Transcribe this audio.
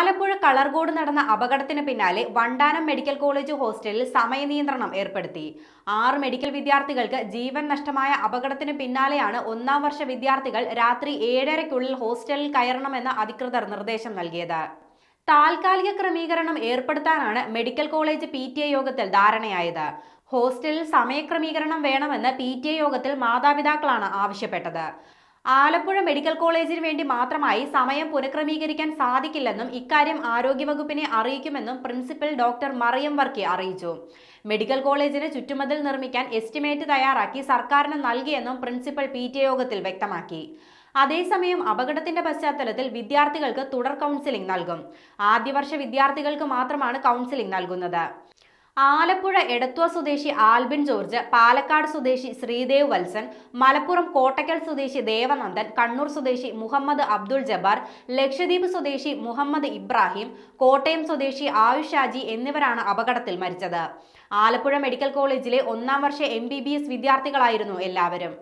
ആലപ്പുഴ കളർകോട് നടന്ന അപകടത്തിന് പിന്നാലെ വണ്ടാനം മെഡിക്കൽ കോളേജ് ഹോസ്റ്റലിൽ സമയനിയന്ത്രണം ഏർപ്പെടുത്തി. 6 മെഡിക്കൽ വിദ്യാർത്ഥികൾക്ക് ജീവൻ നഷ്ടമായ അപകടത്തിന് പിന്നാലെയാണ് ഒന്നാം വർഷ വിദ്യാർത്ഥികൾ രാത്രി 7:30-ക്കുള്ളിൽ ഹോസ്റ്റലിൽ കയറണമെന്ന് അധികൃതർ നിർദ്ദേശം നൽകിയത്. താൽക്കാലിക ക്രമീകരണം ഏർപ്പെടുത്താനാണ് മെഡിക്കൽ കോളേജ് PTA യോഗത്തിൽ ധാരണയായത്. ഹോസ്റ്റലിൽ സമയക്രമീകരണം വേണമെന്ന് PTA യോഗത്തിൽ മാതാപിതാക്കളാണ് ആവശ്യപ്പെട്ടത്. ആലപ്പുഴ മെഡിക്കൽ കോളേജിന് വേണ്ടി മാത്രമായി സമയം പുനഃക്രമീകരിക്കാൻ സാധിക്കില്ലെന്നും ഇക്കാര്യം ആരോഗ്യവകുപ്പിനെ അറിയിക്കുമെന്നും പ്രിൻസിപ്പൽ ഡോക്ടർ മറിയം വർക്കി അറിയിച്ചു. മെഡിക്കൽ കോളേജിന് ചുറ്റുമതിൽ നിർമ്മിക്കാൻ എസ്റ്റിമേറ്റ് തയ്യാറാക്കി സർക്കാരിന് നൽകിയെന്നും പ്രിൻസിപ്പൽ PTA യോഗത്തിൽ വ്യക്തമാക്കി. അതേസമയം അപകടത്തിന്റെ പശ്ചാത്തലത്തിൽ വിദ്യാർത്ഥികൾക്ക് തുടർ കൗൺസിലിംഗ് നൽകും. ആദ്യവർഷ വിദ്യാർത്ഥികൾക്ക് മാത്രമാണ് കൗൺസിലിംഗ് നൽകുന്നത്. ആലപ്പുഴ എടത്വ സ്വദേശി ആൽബിൻ ജോർജ്, പാലക്കാട് സ്വദേശി ശ്രീദേവ് വത്സൻ, മലപ്പുറം കോട്ടക്കൽ സ്വദേശി ദേവനന്ദൻ, കണ്ണൂർ സ്വദേശി മുഹമ്മദ് അബ്ദുൾ ജബ്ബാർ, ലക്ഷദ്വീപ് സ്വദേശി മുഹമ്മദ് ഇബ്രാഹിം, കോട്ടയം സ്വദേശി ആയുഷ് ഷാജി എന്നിവരാണ് അപകടത്തിൽ മരിച്ചത്. ആലപ്പുഴ മെഡിക്കൽ കോളേജിലെ ഒന്നാം വർഷ MBBS വിദ്യാർത്ഥികളായിരുന്നു എല്ലാവരും.